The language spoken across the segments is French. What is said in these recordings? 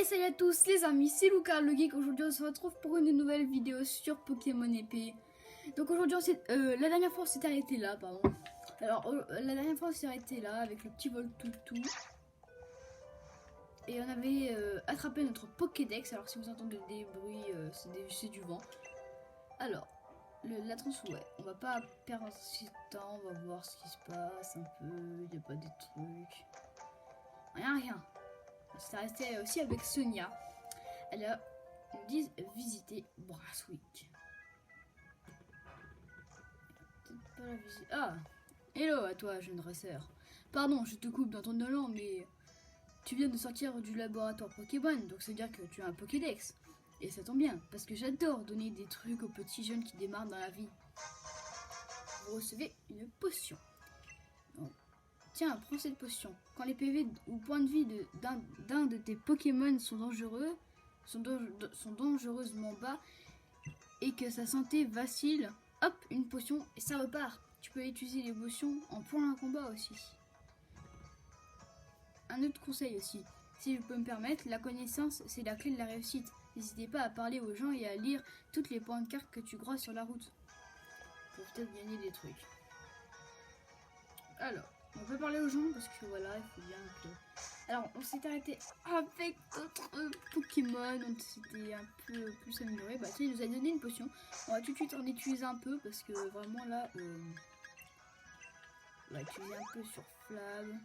Salut à tous les amis, c'est Lucas le Geek. Aujourd'hui on se retrouve pour une nouvelle vidéo sur Pokémon épée. Donc aujourd'hui la dernière fois on s'est arrêté là, pardon. Alors la dernière fois on s'est arrêté là avec le petit Voltoutou. Et on avait attrapé notre Pokédex. Alors si vous entendez des bruits, c'est du vent. Alors, la transouée, on va pas perdre si temps, on va voir ce qui se passe un peu, il n'y a pas des trucs. Rien. On s'est arrêté aussi avec Sonia. Elle a dit visiter Brunswick. Peut-être pas la visite. Ah, hello à toi, jeune dresseur. Pardon, je te coupe dans ton élan, mais tu viens de sortir du laboratoire Pokémon, donc ça veut dire que tu as un Pokédex. Et ça tombe bien, parce que j'adore donner des trucs aux petits jeunes qui démarrent dans la vie. Vous recevez une potion. Donc, tiens, prends cette potion. Quand les PV ou points de vie d'un de tes Pokémon sont dangereusement bas et que sa santé vacille, hop, une potion et ça repart. Tu peux utiliser les potions en point à combat aussi. Un autre conseil aussi, si je peux me permettre, la connaissance c'est la clé de la réussite. N'hésitez pas à parler aux gens et à lire toutes les points de carte que tu croises sur la route. Pour peut-être gagner des trucs. Alors, on peut parler aux gens parce que voilà, il faut bien que... Alors, on s'est arrêté avec notre Pokémon, on s'était un peu plus amélioré. Bah, tiens, il nous a donné une potion. On va tout de suite en utiliser un peu parce que vraiment là, on va utiliser un peu sur Flag.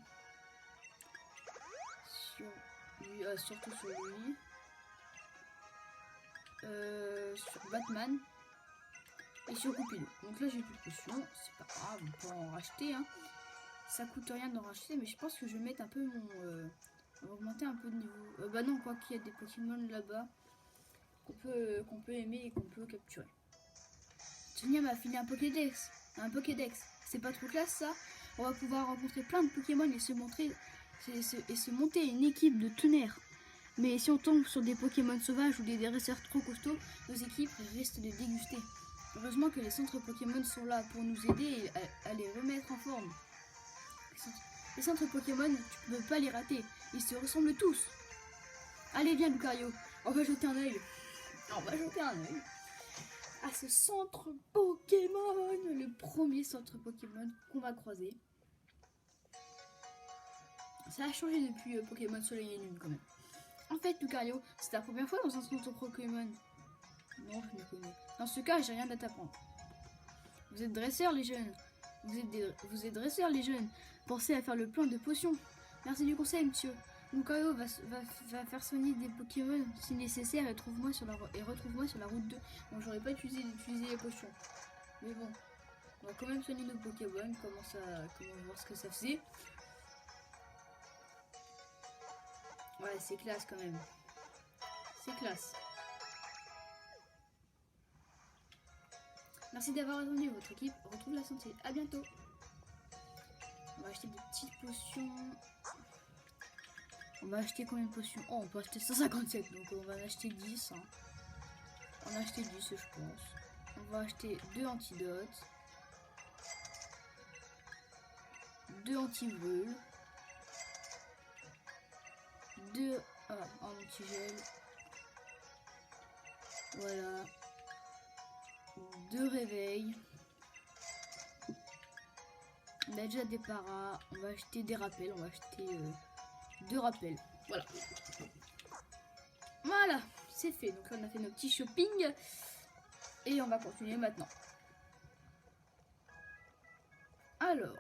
Sur lui, surtout sur lui. Sur Batman. Et sur Coupido. Donc là, j'ai plus de potions. C'est pas grave, on peut en racheter, hein. Ça coûte rien d'en racheter, mais je pense que je vais mettre un peu mon... on va augmenter un peu de niveau. Bah non, quoi qu'il y a des Pokémon là-bas qu'on peut aimer et qu'on peut capturer. Sonia m'a filé un Pokédex. C'est pas trop classe ça. On va pouvoir rencontrer plein de Pokémon et se monter une équipe de tonnerre. Mais si on tombe sur des Pokémon sauvages ou des dresseurs trop costauds, nos équipes risquent de déguster. Heureusement que les centres Pokémon sont là pour nous aider à les remettre en forme. Les centres Pokémon, tu ne peux pas les rater. Ils se ressemblent tous. Allez, viens, Lucario. On va jeter un œil. À ce centre Pokémon. Le premier centre Pokémon qu'on va croiser. Ça a changé depuis Pokémon Soleil et Lune, quand même. En fait, Lucario, c'est ta première fois dans un centre Pokémon. Non, je me connais. Dans ce cas, j'ai rien à t'apprendre. Vous êtes dresseurs, les jeunes. Vous êtes dresseurs, les jeunes. Pensez à faire le plan de potions. Merci du conseil, monsieur. Lucario va faire soigner des Pokémon si nécessaire et retrouve-moi sur la route 2. Bon, j'aurais pas d'utiliser les potions. Mais bon, on va quand même soigner nos Pokémon. Comment voir ce que ça faisait. Ouais, c'est classe quand même. C'est classe. Merci d'avoir attendu, votre équipe retrouve la santé. À bientôt. On va acheter des petites potions. On va acheter combien de potions? Oh, on peut acheter 157, donc on va en acheter 10. Hein. On a acheté 10, je pense. On va acheter 2 antidotes. 2 anti-vol. 2 anti-gel. Voilà. 2 réveils. On a déjà des paras. On va acheter des rappels. On va acheter 2 rappels. Voilà, c'est fait. Donc là, on a fait nos petits shopping. Et on va continuer maintenant. Alors.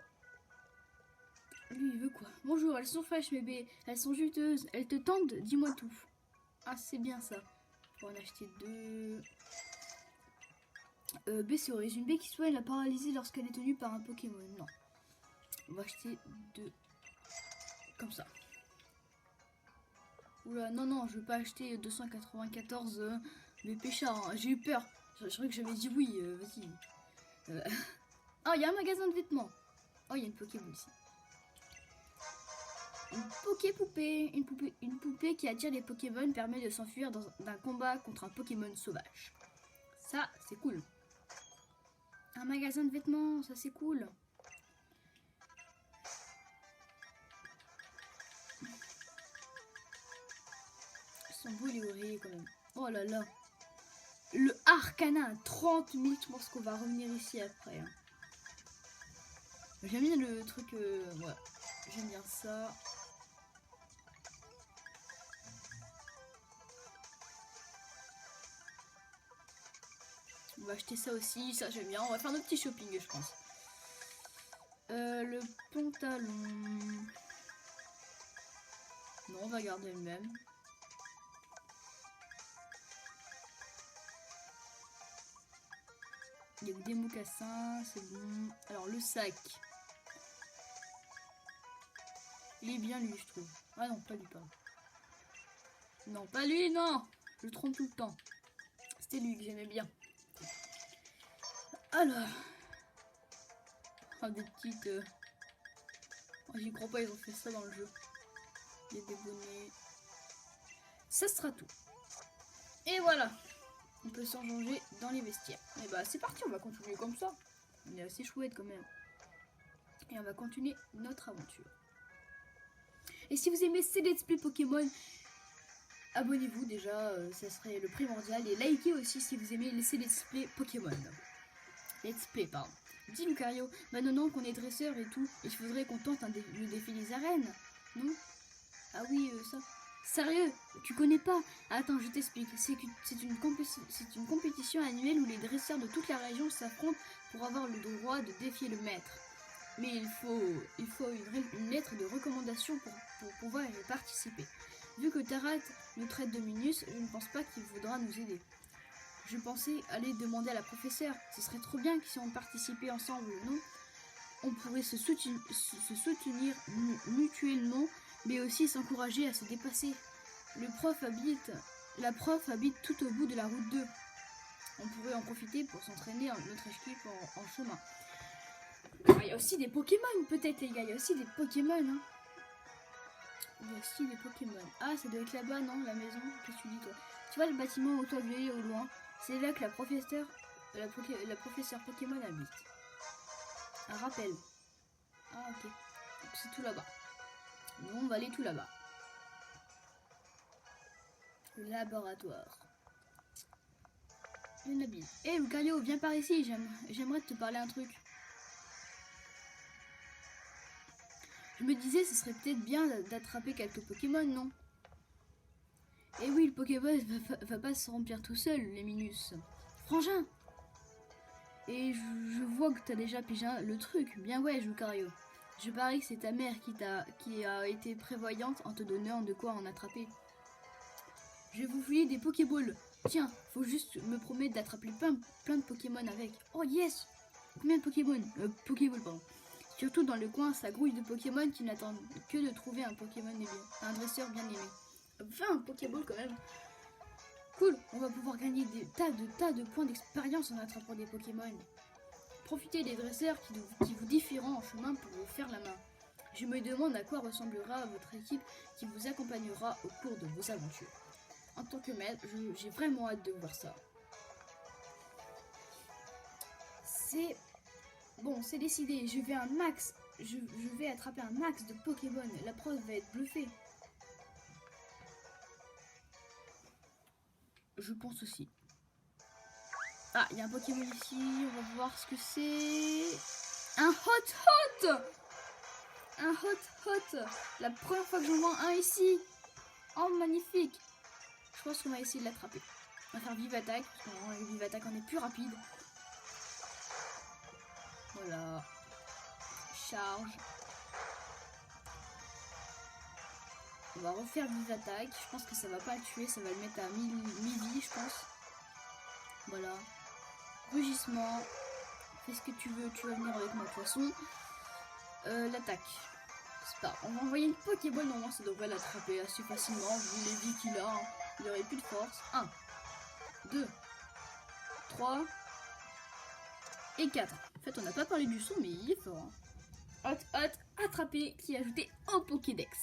Lui, il veut quoi? Bonjour, elles sont fraîches, bébé. Elles sont juteuses. Elles te tendent? Dis-moi tout. Ah, c'est bien ça. On va en acheter 2. Bessoris, une baie qui soigne la paralysie lorsqu'elle est tenue par un Pokémon. Non. On va acheter 2. Comme ça. Oula, non, je veux pas acheter 294 mais péchard, hein. J'ai eu peur. Je croyais que j'avais dit oui, vas-y. Oh, il y a un magasin de vêtements. Oh, il y a une Pokéball ici. Une Poké-poupée. Une poupée qui attire les Pokémon permet de s'enfuir d'un combat contre un Pokémon sauvage. Ça, c'est cool. Un magasin de vêtements, ça c'est cool. Son beau, il est oreiller quand même. Oh là là. Le Arcana à 30 000. Je pense qu'on va revenir ici après. Hein. J'aime bien le truc. Ouais. J'aime bien ça. On va acheter ça aussi. Ça, j'aime bien. On va faire notre petit shopping, je pense. Le pantalon. Non, on va garder le même. Il y a des mocassins, c'est bon. Alors le sac. Il est bien lui, je trouve. Ah non, pas lui, pas. Non, pas lui, non. Je le trompe tout le temps. C'était lui que j'aimais bien. Alors. Oh, des petites... Oh, j'y crois pas, ils ont fait ça dans le jeu. Il y a des bonnets. Ça sera tout. Et voilà. On peut s'en changer dans les vestiaires. Et bah c'est parti, on va continuer comme ça. On est assez chouette quand même. Et on va continuer notre aventure. Et si vous aimez ces let's play Pokémon, abonnez-vous déjà, ça serait le primordial. Et likez aussi si vous aimez ces let's play Pokémon. Let's play, pardon. Dis Lucario, maintenant qu'on est dresseur et tout, il faudrait qu'on tente le défi des arènes. Non? Ah oui, ça. Sérieux, tu connais pas? Attends, je t'explique. C'est une compétition annuelle où les dresseurs de toute la région s'affrontent pour avoir le droit de défier le maître. Mais il faut une lettre de recommandation pour pouvoir y participer. Vu que Tarat nous traite de minus, je ne pense pas qu'il voudra nous aider. Je pensais aller demander à la professeure. Ce serait trop bien que si on participait ensemble, non? On pourrait se soutenir mutuellement, mais aussi s'encourager à se dépasser. La prof habite tout au bout de la route 2. On pourrait en profiter pour s'entraîner notre équipe en chemin. Il y a aussi des Pokémon, peut-être les gars, il y a aussi des Pokémon. Hein. Il y a aussi des Pokémon. Ah, ça doit être là-bas, non, la maison? Qu'est-ce que tu dis, toi? Tu vois le bâtiment au toit violet au loin? C'est là que la professeure Pokémon habite. Un rappel. Ah, ok. Donc c'est tout là-bas. Nous, on va aller tout là-bas. Le laboratoire. Le Nabil. Hé, Lucario, viens par ici. J'aimerais te parler un truc. Je me disais, ce serait peut-être bien d'attraper quelques Pokémon, non? Et oui, le Pokéball va pas se remplir tout seul, les minus. Frangin! Et je vois que t'as déjà pigé le truc. Bien ouais, Lucario. Je parie que c'est ta mère qui a été prévoyante en te donnant de quoi en attraper. Je vais vous filer des Pokéballs. Tiens, faut juste me promettre d'attraper plein de Pokémon avec. Oh yes! Combien de Pokémon? Pokéball, pardon. Surtout dans le coin, ça grouille de Pokémon qui n'attendent que de trouver un Pokémon aimé. Un dresseur bien aimé. Enfin, un Pokéball quand même. Cool, on va pouvoir gagner des tas de points d'expérience en attrapant des Pokémon. Profitez des dresseurs qui vous différent en chemin pour vous faire la main. Je me demande à quoi ressemblera votre équipe qui vous accompagnera au cours de vos aventures. En tant que maître, j'ai vraiment hâte de voir ça. C'est... Bon, c'est décidé, je vais attraper un max de Pokémon. La prof va être bluffée. Je pense aussi. Ah, il y a un Pokémon ici, on va voir ce que c'est. Un Hot! Un Hot! La première fois que j'en vois un ici. Oh, magnifique. Je pense qu'on va essayer de l'attraper. On va faire Vive Attaque, parce qu'avec Vive Attaque, on est plus rapide. Voilà. Charge. On va refaire Vive Attaque. Je pense que ça va pas le tuer, ça va le mettre à 1000 vies, je pense. Voilà. Rugissement. Fais ce que tu veux, tu vas venir avec moi de toute façon. L'attaque. C'est pas. On va envoyer une Pokéball, normalement ça devrait l'attraper assez facilement, vu les vies qu'il a. Hein. Il aurait plus de force. 1, 2, 3 et 4. En fait, on n'a pas parlé du son, mais il est fort. Hein. Hot, attrapé, qui est ajouté au Pokédex.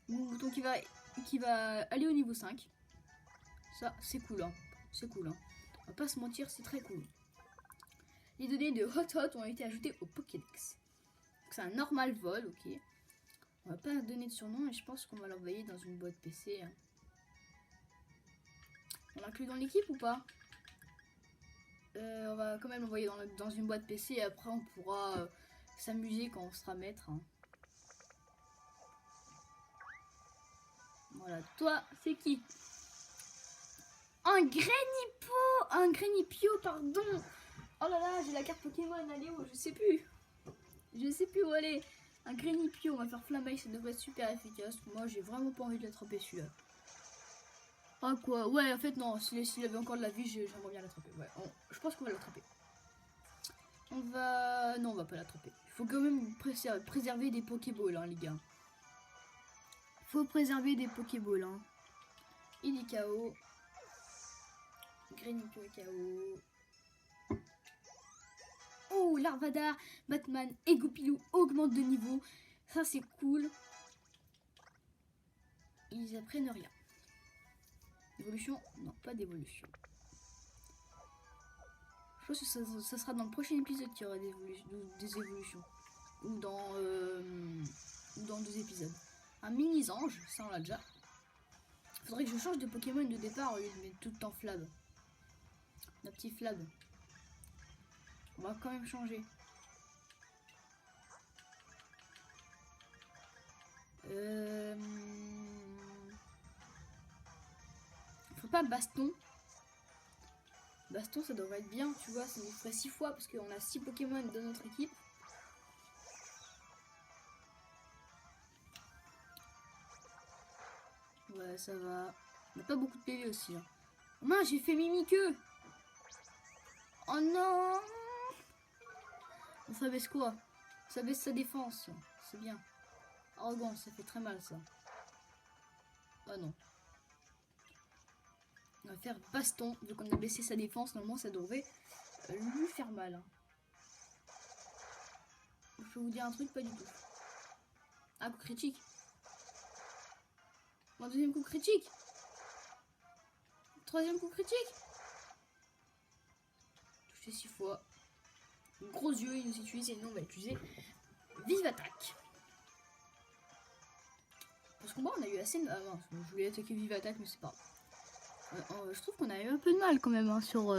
Donc il va aller au niveau 5. Ça, c'est cool. Hein. C'est cool. Hein. On va pas se mentir, c'est très cool. Les données de Hot ont été ajoutées au Pokédex. C'est un normal vol, ok. On va pas donner de surnom et je pense qu'on va l'envoyer dans une boîte PC. Hein. inclus dans l'équipe ou pas? On va quand même l'envoyer dans une boîte PC et après on pourra s'amuser quand on sera maître. Hein. Voilà, toi, c'est qui? Un Granipio, pardon. Oh là là, j'ai la carte Pokémon, allez où? Je sais plus où aller. Un Granipio, on va faire Flammeil, ça devrait être super efficace. Moi, j'ai vraiment pas envie de l'attraper celui-là. Ah quoi? Ouais, en fait, non, s'il avait encore de la vie, j'aimerais bien l'attraper. Ouais, je pense qu'on va l'attraper. Non, on va pas l'attraper. Il faut quand même préserver des Pokéballs, hein, les gars. Faut préserver des Pokéballs, hein. Il est KO. Granipio est KO. Oh, Larvadar, Batman et Goupilou augmentent de niveau. Ça, c'est cool. Ils apprennent rien. Évolution? Non, pas d'évolution. Je pense que ça sera dans le prochain épisode qu'il y aura des évolutions. Ou dans 2 épisodes. Un mini-ange, ça on l'a déjà. Faudrait que je change de Pokémon de départ au lieu de mettre tout le temps Flab. La petite Flab. On va quand même changer. Faut pas baston. Baston ça devrait être bien, tu vois, ça nous ferait 6 fois parce qu'on a 6 Pokémon dans notre équipe. Ouais, ça va. On n'a pas beaucoup de PV aussi. Hein. Mince, j'ai fait Mimiqueux. Oh non. Ça baisse quoi? Ça baisse sa défense. C'est bien. Arrogant, ça fait très mal ça. Ah non. On va faire baston. Vu qu'on a baissé sa défense, normalement ça devrait lui faire mal. Hein. Je peux vous dire un truc, pas du tout. Ah, coup critique. Mon deuxième coup critique. Troisième coup critique. Touché 6 fois. Gros yeux, il nous utilise et nous on va utiliser vive attaque. Pour ce combat, on a eu assez de... Ah non, je voulais attaquer vive attaque, mais c'est pas... je trouve qu'on a eu un peu de mal quand même hein, sur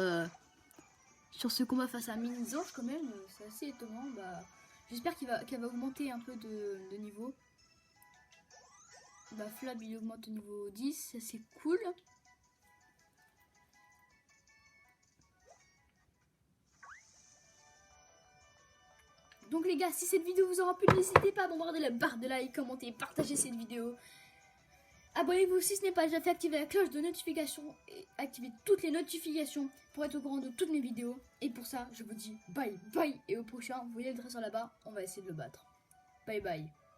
ce combat face à Mini-Ange quand même. C'est assez étonnant. Bah, j'espère qu'elle va augmenter un peu de niveau. Bah, Flab il augmente au niveau 10, c'est cool. Donc les gars, si cette vidéo vous aura plu, n'hésitez pas à bombarder la barre de like, commenter, partager cette vidéo. Abonnez-vous si ce n'est pas déjà fait, activez la cloche de notification et activez toutes les notifications pour être au courant de toutes mes vidéos. Et pour ça, je vous dis bye bye et au prochain, vous voyez le dresseur là-bas, on va essayer de le battre. Bye bye.